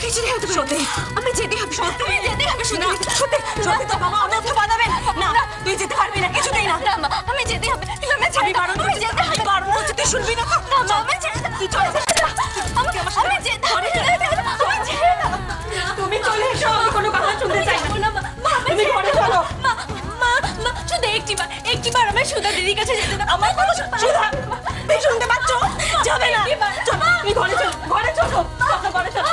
কিছুতেই হতে সত্যি আমি যেতে হবে সত্যি আমি যেতে হবে সত্যি সত্যি তো বাবা আমার তো বাঁধাবেন না তুই যেতে পারবি না কিছুতেই না আমি যেতে হবে আমি যেতে হবে বারণ করছি তুই শুনবি না আমি ছেড়ে দে তুই চলে আমাকে আমি যেতে হবে তুমি চলে এসো আমি কোনো কথা শুনতে চাই না তুমি ঘরে চলো শুধু একটিবার আমার সুধা দিদির কাছে যেতে দাও আমার কথা সুধা তুই শুনতে পাচ্ছ যাবে না তুমি ঘরে চলো ঘরে চলো ঘরে চলো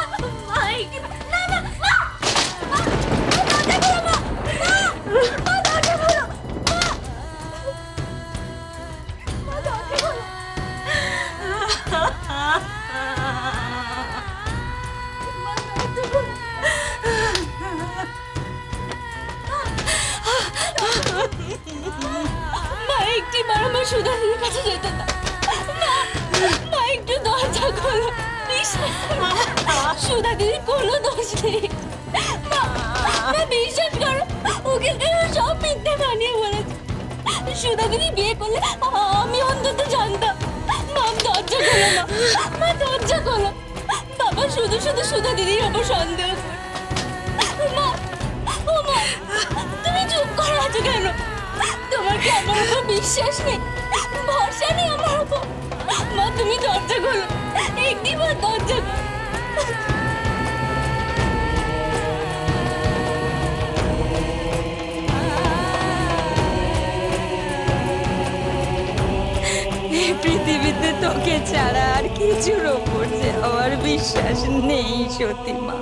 একটিবার আমার সুধা দিদির কাছে যেতে দাও মা একটু দরজা খোলো সুধা দিদির কোনো দোষ নেই বিশ্বাস করো ওকে সব মিথ্যে বানিয়ে বলেছে সুধা দিদি বিয়ে করলে আমি অন্তত জানতাম মা দরজা খোলো মা দরজা খোলো বাবা শুধু শুধু সুধা দিদির ওপর সন্দেহ করে মা ও মা তুমি চুপ করে আছো কেন তোমার কি আমার উপর বিশ্বাস নেই ভরসা নেই আমার উপর মা তুমি দরজা খোলো একটিবার দরজা খোলো পৃথিবীতে তোকে ছাড়া আর কিছুর ওপর যে আমার বিশ্বাস নেই সতীমা।